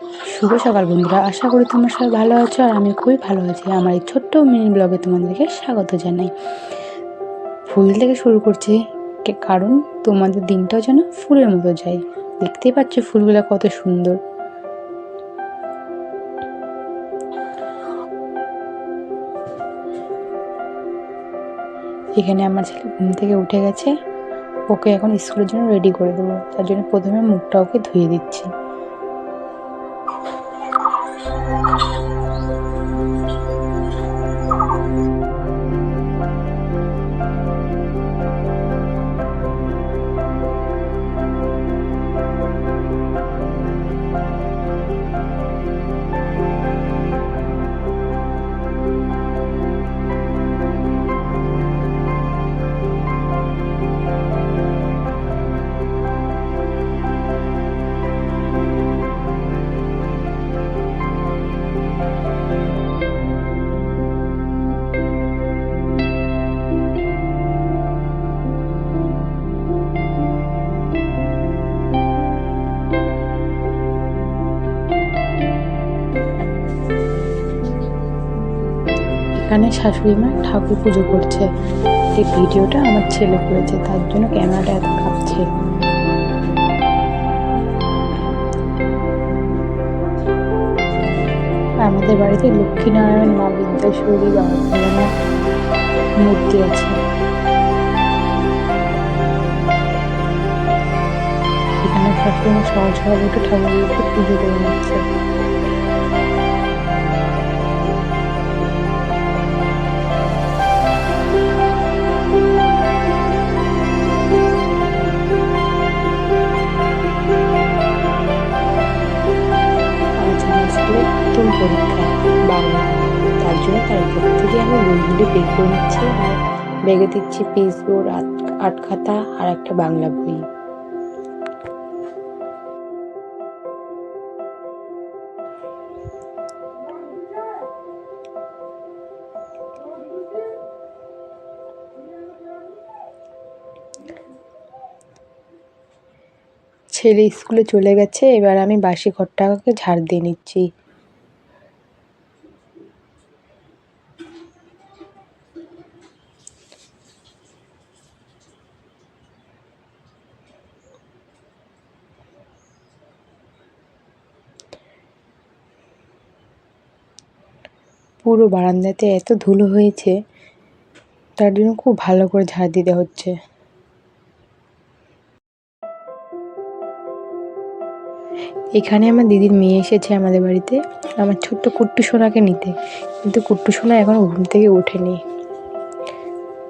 শুভ সকাল বন্ধুরা, আশা করি তোমরা সবাই ভালো আছো আর আমি খুবই ভালো আছি। আমার এই ছোট্ট মিনি ব্লগে তোমাদেরকে স্বাগত জানাই। ফুল থেকে শুরু করছি কারণ তোমাদের দিনটাও যেন ফুলের মতো যায়। দেখতেই পাচ্ছ ফুলগুলো কত সুন্দর। এখানে আমার ছেলে ঘুম থেকে উঠে গেছে, ওকে এখন স্কুলের জন্য রেডি করে দেবো। তার জন্য প্রথমে মুখটা ওকে ধুয়ে দিচ্ছি। এখানে শাশুড়ি মা ঠাকুর পুজো করছে। এই ভিডিওটা আমার ছেলে করেছে, তার জন্য ক্যামেরাটা এত কাঁপছে। আমাদের বাড়িতে লক্ষ্মীনারায়ণ, মা বিদ্যেশ্বরী, বাবা ভোলানাথ মূর্তি আছে। এখানে শাশুড়ি মা সহজ সহজ উঠে ঠাকুরগুলোকে পুজো করে নিচ্ছে। পরীক্ষা বাংলা, তার জন্য তার উপর থেকে আমি বইগুলি বের করে নিচ্ছি আর ব্যাগে দিচ্ছি পেজ বোর্ড, আট খাতা আর একটা বাংলা বই। ছেলে স্কুলে চলে গেছে, এবার আমি বাসি ঘরটাকে ঝাড় দিয়ে নিচ্ছি। পুরো বারান্দাতে এত ধুলো হয়েছে, তার জন্য খুব ভালো করে ঝাড় দিতে হচ্ছে। এখানে আমার দিদির মেয়ে এসেছে আমাদের বাড়িতে আমার ছোট্ট কুট্টু সোনাকে নিতে, কিন্তু কুট্টু সোনা এখনো ঘুম থেকে ওঠেনি।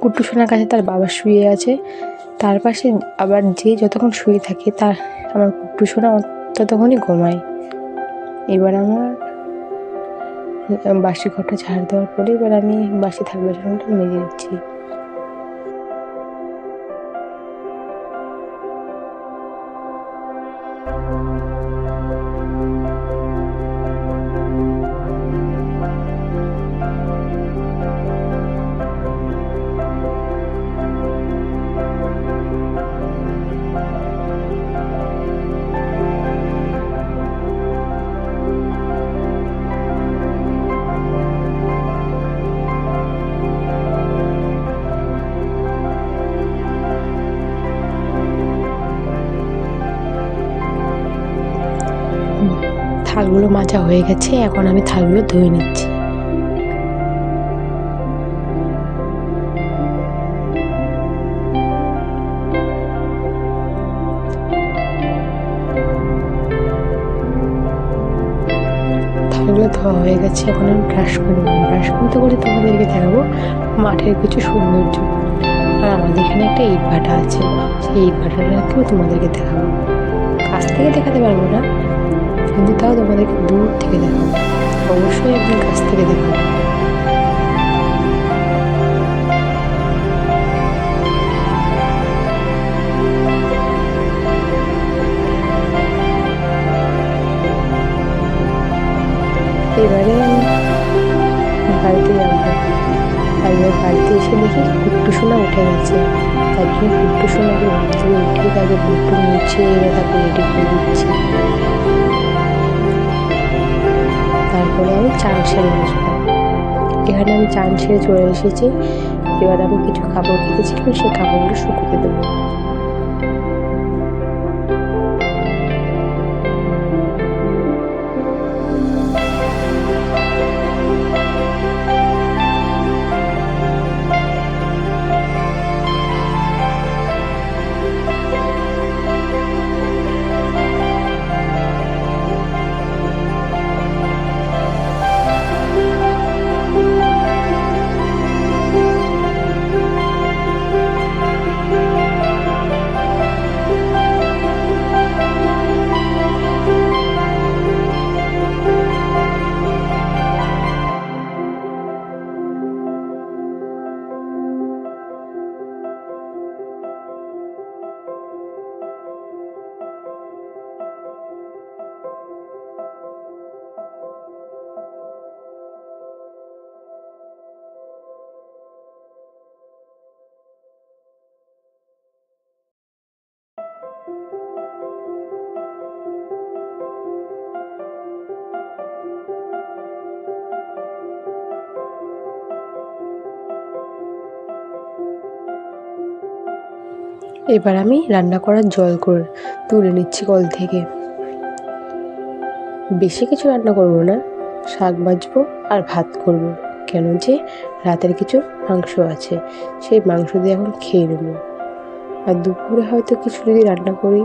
কুট্টু সোনার কাছে তার বাবা শুয়ে আছে, তার পাশে আবার যে যতক্ষণ শুয়ে থাকে তার আমার কুট্টু সোনা ততক্ষণই ঘুমায়। এবার আমার বাসি ঘরটা ঝাড় দেওয়ার পরে এবার আমি বাসি থাক বাসনটা মেজে দিচ্ছি। থালগুলো মাজা হয়ে গেছে, এখন আমি থালগুলো ধুয়ে নিচ্ছি। থালগুলো ধোয়া হয়ে গেছে, এখন আমি ব্রাশ করে নেব। ব্রাশ করতে করে তোমাদেরকে দেখাবো মাঠের কিছু সৌন্দর্য। আর আমাদের এখানে একটা ইট ভাটা আছে, সেই ইট ভাটাটাকেও তোমাদেরকে দেখাবো। কাছ থেকে দেখাতে পারবো না, কিন্তু তাও তোমাদেরকে দূর থেকে দেখাবো। অবশ্যই একদিন কাছ থেকে দেখাবো। এবারে আমি বাড়িতে যাবো, আর এবার বাড়িতে এসে দেখি কুট্টু সোনা উঠে গেছে। তার জন্য কুট্টু সোনাকে ঘুম থেকে উঠিয়ে তাকে বুটু মুছে এবার তাকে রেডি করে দিচ্ছি। চান সেরে আসবো। এখানে আমি চান সেরে চলে এসেছি। এবার আমি কিছু কাপড় কেটেছিলাম, সেই কাপড়গুলো শুকোতে দেবো। এবার আমি রান্না করার জল করে তুলে নিচ্ছি কল থেকে। বেশি কিছু রান্না করব না, শাক ভাজবো আর ভাত করব, কেন যে রাতের কিছু মাংস আছে, সেই মাংস দিয়ে এখন খেয়ে নেব। আর দুপুরে হয়তো কিছু যদি রান্না করি।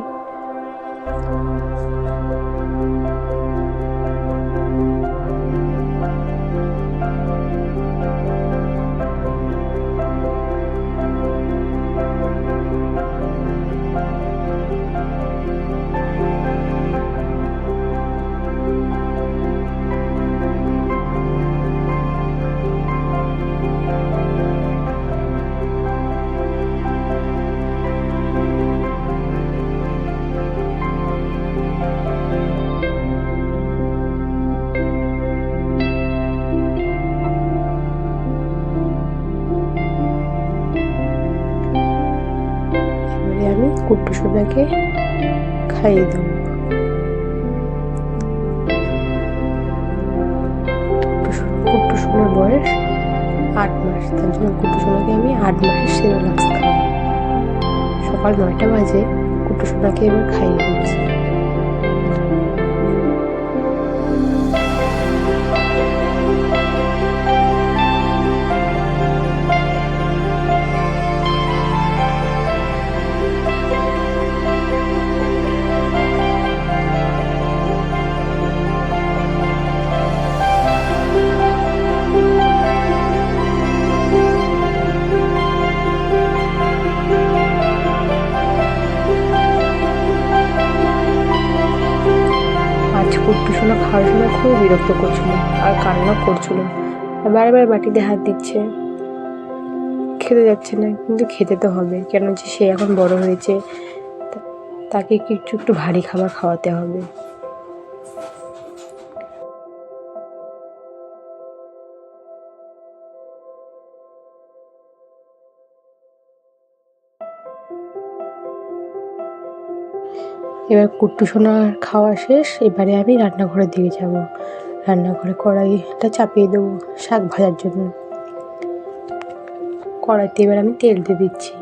আমি কুট্টু সোনাকে খাইয়ে দেবো। কুট্টু সোনার বয়স 8 মাস, তার জন্য কুট্টু সোনাকে আমি 8 মাসের সেরেলাক্স খাওয়াই। সকাল 9টা বাজে, কুট্টু সোনাকে এবার খাইয়ে দিচ্ছি। কুট্টু সোনা খাওয়ার সময় খুব বিরক্ত করছিল আর কান্না করছিল, আর বারবার বাটিতে হাত দিচ্ছে, খেতে যাচ্ছে না, কিন্তু খেতে তো হবে, কেন যে সে এখন বড় হয়েছে, তাকে কিছু একটু ভারী খাবার খাওয়াতে হবে। এবার কুট্টু সোনার খাওয়া শেষ, এবারে আমি রান্নাঘরের দিকে যাব। রান্নাঘরে কড়াইটা চাপিয়ে দেবো শাক ভাজার জন্য। কড়াইতে এবার আমি তেল দিয়ে দিচ্ছি।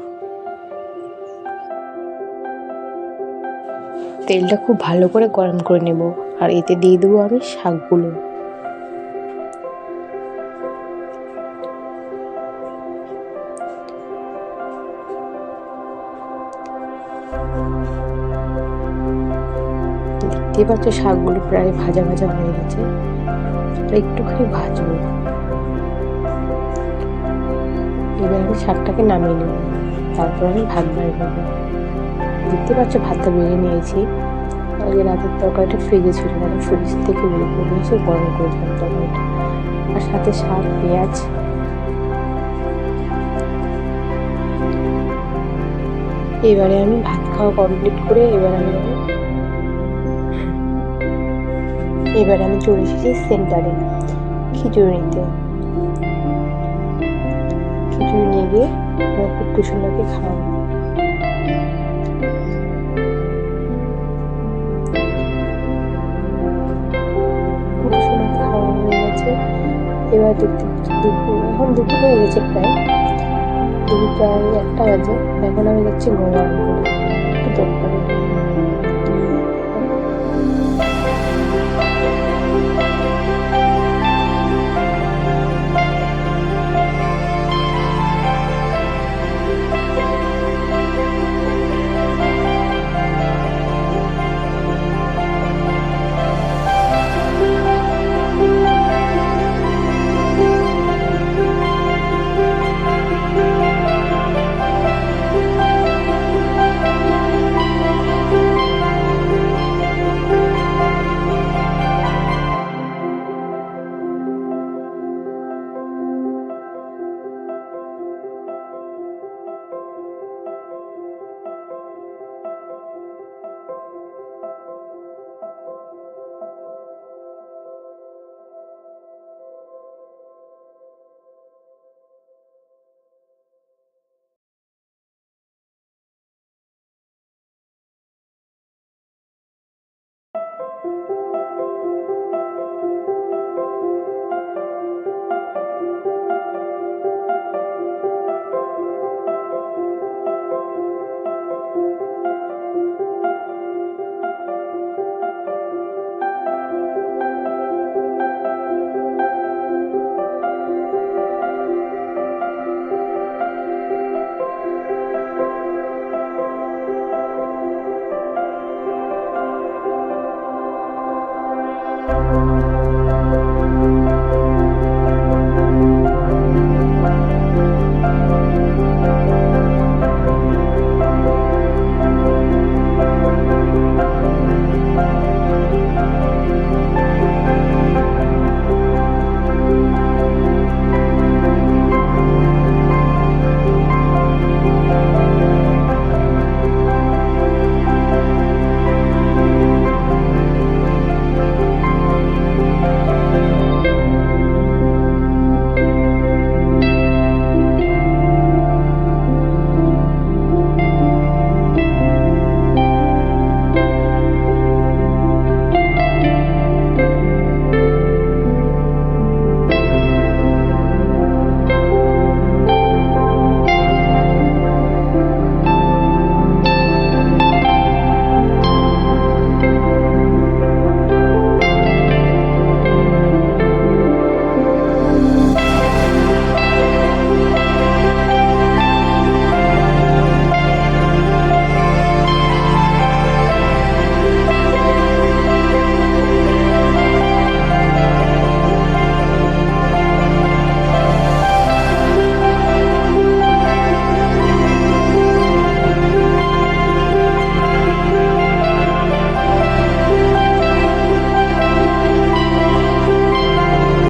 তেলটা খুব ভালো করে গরম করে নেব, আর এতে দিয়ে দেবো আমি শাকগুলো। দেখতেই পাচ্ছ শাকগুলো প্রায় ভাজা ভাজা হয়ে গেছে, একটুখানি ভাজবো। এবার আমি শাকটাকে নামিয়ে নেব, তারপর আমি ভাত বেড়ে নেবো। দেখতে পাচ্ছ ভাতটা বেড়ে নিয়েছি। আগে রাতের তরকারিটা ফ্রিজে ছিল, মানে ফ্রিজ থেকে বের করে নিয়েছি, গরম করেছিলাম তরকারিটা, আর সাথে শাক, পেঁয়াজ। এবারে আমি ভাত খাওয়া কমপ্লিট করে এবারে আমি চলে এসেছি সেন্টারে খিচুড়ি নিতে। খিচুড়ি নিয়ে গিয়ে আমার কুট্টু সোনাকে খাওয়াবো। কুট্টু সোনাকে খাওয়া হয়ে গেছে, এবার দেখতে পাচ্ছি দুপুর, এখন দুপুর হয়ে গেছে প্রায়, দুপুর প্রায় 1টা বাজে। এখন আমি যাচ্ছি গঙ্গারামপুরে একটু দোকানে।